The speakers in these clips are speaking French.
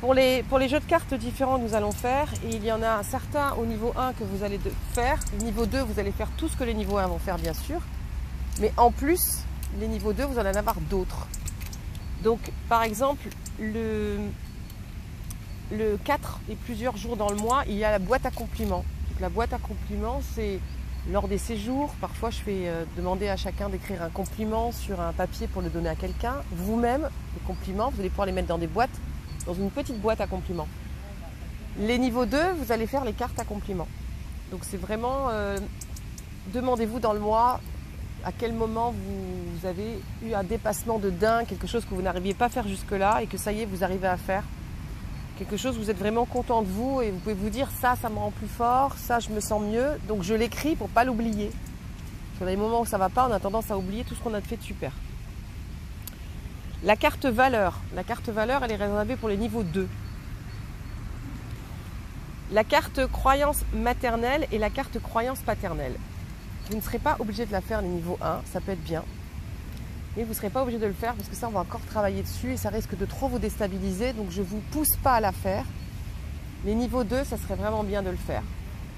Pour les jeux de cartes différents que nous allons faire, et il y en a certains au niveau 1 que vous allez faire. Au niveau 2, vous allez faire tout ce que les niveaux 1 vont faire, bien sûr. Mais en plus, les niveaux 2, vous allez en avoir d'autres. Donc, par exemple, le 4 et plusieurs jours dans le mois, il y a la boîte à compliments. Donc, la boîte à compliments, c'est lors des séjours. Parfois, je fais demander à chacun d'écrire un compliment sur un papier pour le donner à quelqu'un. Vous-même, les compliments, vous allez pouvoir les mettre dans des boîtes, dans une petite boîte à compliments. Les niveaux 2, vous allez faire les cartes à compliments. Donc c'est vraiment, demandez-vous dans le mois à quel moment vous avez eu un dépassement de dingue, quelque chose que vous n'arriviez pas à faire jusque-là et que ça y est, vous arrivez à faire. Quelque chose, vous êtes vraiment content de vous et vous pouvez vous dire ça me rend plus fort, ça je me sens mieux, donc je l'écris pour ne pas l'oublier. Parce que dans les moments où ça ne va pas, on a tendance à oublier tout ce qu'on a fait de super. La carte valeur, elle est réservée pour les niveaux 2. La carte croyance maternelle et la carte croyance paternelle. Vous ne serez pas obligé de la faire les niveaux 1, ça peut être bien. Mais vous ne serez pas obligé de le faire parce que ça, on va encore travailler dessus et ça risque de trop vous déstabiliser. Donc je ne vous pousse pas à la faire. Les niveaux 2, ça serait vraiment bien de le faire.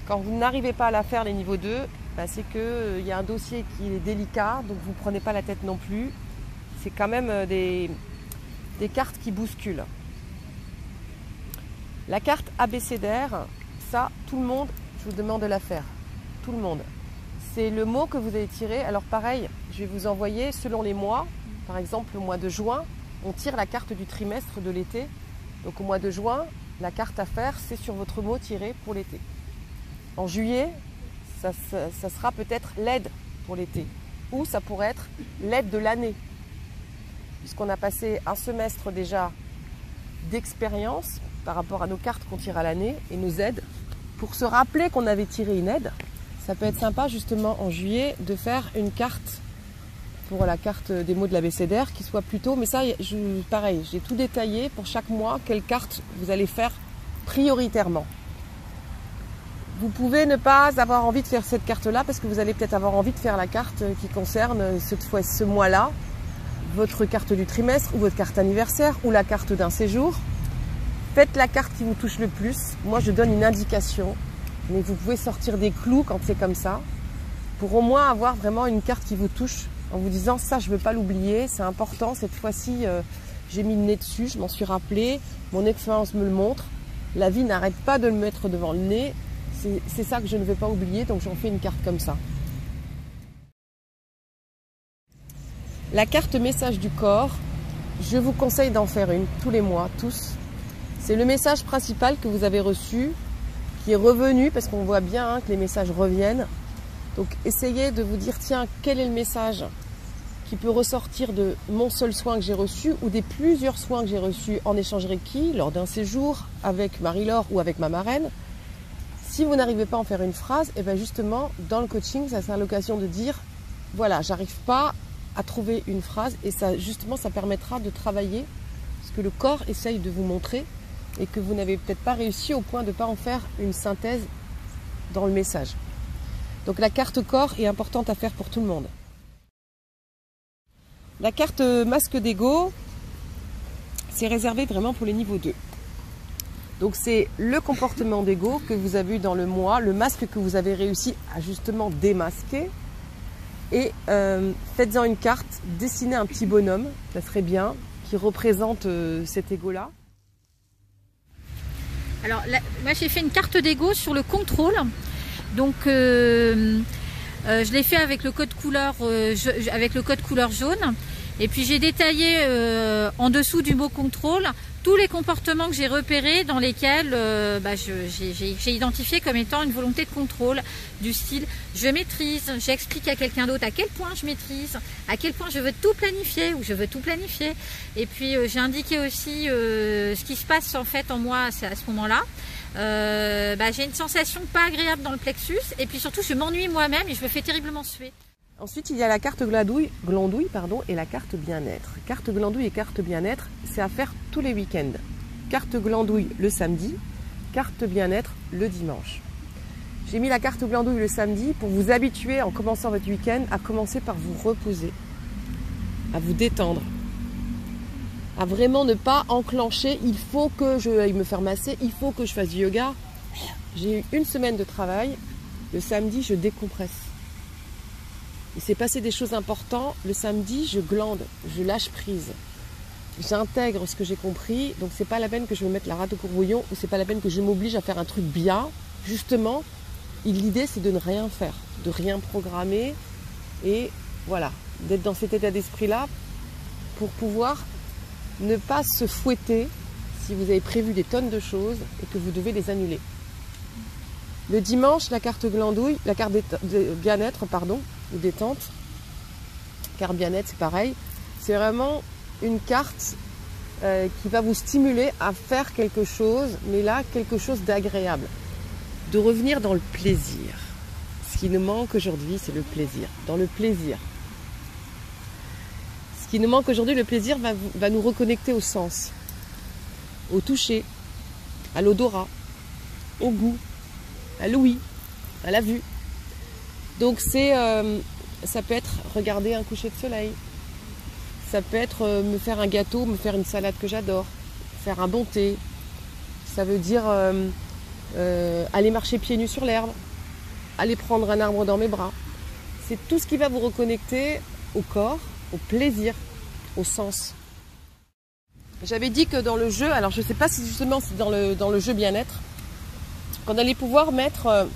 Quand vous n'arrivez pas à la faire les niveaux 2, c'est qu'il y a un dossier qui est délicat, donc vous ne prenez pas la tête non plus. C'est quand même des cartes qui bousculent. La carte abécédaire, ça, tout le monde, je vous demande de la faire. Tout le monde. C'est le mot que vous avez tiré. Alors pareil, je vais vous envoyer selon les mois. Par exemple, le mois de juin, on tire la carte du trimestre de l'été. Donc au mois de juin, la carte à faire, c'est sur votre mot tiré pour l'été. En juillet, ça sera peut-être l'aide pour l'été. Ou ça pourrait être l'aide de l'année. Puisqu'on a passé un semestre déjà d'expérience par rapport à nos cartes qu'on tire à l'année et nos aides. Pour se rappeler qu'on avait tiré une aide, ça peut être sympa justement en juillet de faire une carte pour la carte des mots de l'abécédaire qui soit plutôt, mais ça pareil, j'ai tout détaillé pour chaque mois, quelle carte vous allez faire prioritairement. Vous pouvez ne pas avoir envie de faire cette carte-là parce que vous allez peut-être avoir envie de faire la carte qui concerne ce mois-là, votre carte du trimestre ou votre carte anniversaire ou la carte d'un séjour. Faites la carte qui vous touche le plus. Moi, je donne une indication, mais vous pouvez sortir des clous quand c'est comme ça, pour au moins avoir vraiment une carte qui vous touche, en vous disant ça, je ne veux pas l'oublier, c'est important, cette fois-ci, j'ai mis le nez dessus, je m'en suis rappelé, mon expérience me le montre, la vie n'arrête pas de le mettre devant le nez, c'est ça que je ne vais pas oublier, donc j'en fais une carte comme ça. La carte message du corps, je vous conseille d'en faire une tous les mois, tous. C'est le message principal que vous avez reçu, qui est revenu, parce qu'on voit bien que les messages reviennent. Donc essayez de vous dire, tiens, quel est le message qui peut ressortir de mon seul soin que j'ai reçu ou des plusieurs soins que j'ai reçus en échange Reiki, lors d'un séjour avec Marie-Laure ou avec ma marraine. Si vous n'arrivez pas à en faire une phrase, et bien justement, dans le coaching, ça sert l'occasion de dire, voilà, j'arrive pas à trouver une phrase et ça, justement, ça permettra de travailler ce que le corps essaye de vous montrer et que vous n'avez peut-être pas réussi au point de ne pas en faire une synthèse dans le message. Donc la carte corps est importante à faire pour tout le monde. La carte masque d'ego, c'est réservé vraiment pour les niveaux 2. Donc c'est le comportement d'ego que vous avez eu dans le mois, le masque que vous avez réussi à justement démasquer. Et faites-en une carte, dessinez un petit bonhomme, ça serait bien, qui représente cet ego-là. Alors moi j'ai fait une carte d'ego sur le contrôle. Donc je l'ai fait avec le code couleur jaune. Et puis j'ai détaillé en dessous du mot contrôle tous les comportements que j'ai repérés dans lesquels j'ai identifié comme étant une volonté de contrôle, du style je maîtrise, j'explique à quelqu'un d'autre à quel point je maîtrise, à quel point je veux tout planifier ou je veux tout planifier. Et puis j'ai indiqué aussi ce qui se passe en fait en moi à ce moment-là. J'ai une sensation pas agréable dans le plexus et puis surtout je m'ennuie moi-même et je me fais terriblement suer. Ensuite, il y a la carte glandouille et la carte bien-être. Carte glandouille et carte bien-être, c'est à faire tous les week-ends. Carte glandouille le samedi, carte bien-être le dimanche. J'ai mis la carte glandouille le samedi pour vous habituer en commençant votre week-end à commencer par vous reposer, à vous détendre. à vraiment ne pas enclencher, il faut que je aille me faire masser, il faut que je fasse du yoga. J'ai eu une semaine de travail, le samedi je décompresse. Il s'est passé des choses importantes, le samedi je glande, je lâche prise. J'intègre ce que j'ai compris, donc c'est pas la peine que je me mette la rate au courbouillon ou c'est pas la peine que je m'oblige à faire un truc bien. Justement, l'idée c'est de ne rien faire, de rien programmer et voilà, d'être dans cet état d'esprit-là pour pouvoir ne pas se fouetter si vous avez prévu des tonnes de choses et que vous devez les annuler. Le dimanche, la carte glandouille, la carte de bien-être, pardon, ou détente, carte bien-être c'est pareil, c'est vraiment une carte qui va vous stimuler à faire quelque chose, mais là, quelque chose d'agréable. De revenir dans le plaisir. Ce qui nous manque aujourd'hui, c'est le plaisir. Dans le plaisir. Ce qui nous manque aujourd'hui, le plaisir va nous reconnecter au sens, au toucher, à l'odorat, au goût, à l'ouïe, à la vue. Donc ça peut être regarder un coucher de soleil. Ça peut être me faire un gâteau, me faire une salade que j'adore, faire un bon thé. Ça veut dire aller marcher pieds nus sur l'herbe, aller prendre un arbre dans mes bras. C'est tout ce qui va vous reconnecter au corps, au plaisir, au sens. J'avais dit que dans le jeu, alors je ne sais pas si justement c'est dans le jeu bien-être, qu'on allait pouvoir mettre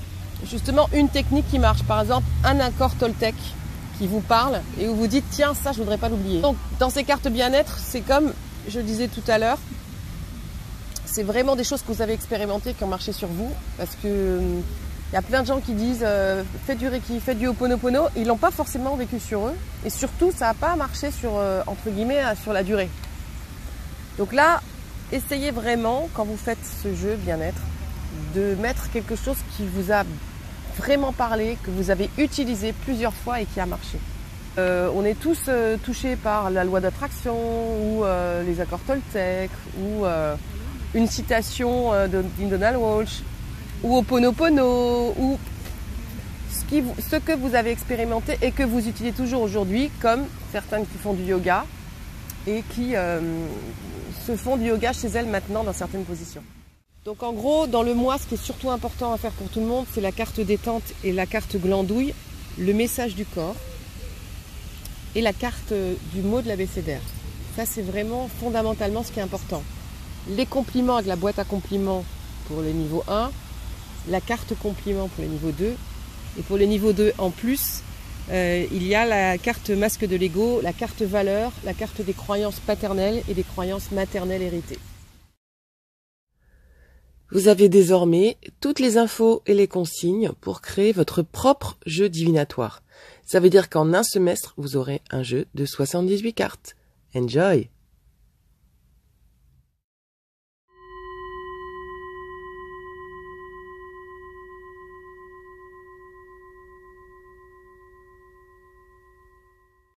justement une technique qui marche. Par exemple, un accord Toltec qui vous parle et où vous dites tiens ça je voudrais pas l'oublier. Donc dans ces cartes bien-être, c'est comme je le disais tout à l'heure, c'est vraiment des choses que vous avez expérimentées qui ont marché sur vous parce que il y a plein de gens qui disent faites du Reiki, faites du Ho'oponopono, ils l'ont pas forcément vécu sur eux et surtout ça n'a pas marché sur entre guillemets sur la durée. Donc là, essayez vraiment quand vous faites ce jeu bien-être de mettre quelque chose qui vous a vraiment parlé, que vous avez utilisé plusieurs fois et qui a marché. On est tous touchés par la loi d'attraction ou les accords Toltec ou une citation de Donald Walsh ou Ho'oponopono ou ce que vous avez expérimenté et que vous utilisez toujours aujourd'hui, comme certaines qui font du yoga et qui se font du yoga chez elles maintenant dans certaines positions. Donc en gros, dans le mois, ce qui est surtout important à faire pour tout le monde, c'est la carte détente et la carte glandouille, le message du corps et la carte du mot de l'abécédaire. Ça, c'est vraiment fondamentalement ce qui est important. Les compliments avec la boîte à compliments pour le niveau 1, la carte compliments pour le niveau 2 et pour le niveau 2 en plus, il y a la carte masque de l'ego, la carte valeur, la carte des croyances paternelles et des croyances maternelles héritées. Vous avez désormais toutes les infos et les consignes pour créer votre propre jeu divinatoire. Ça veut dire qu'en un semestre, vous aurez un jeu de 78 cartes. Enjoy!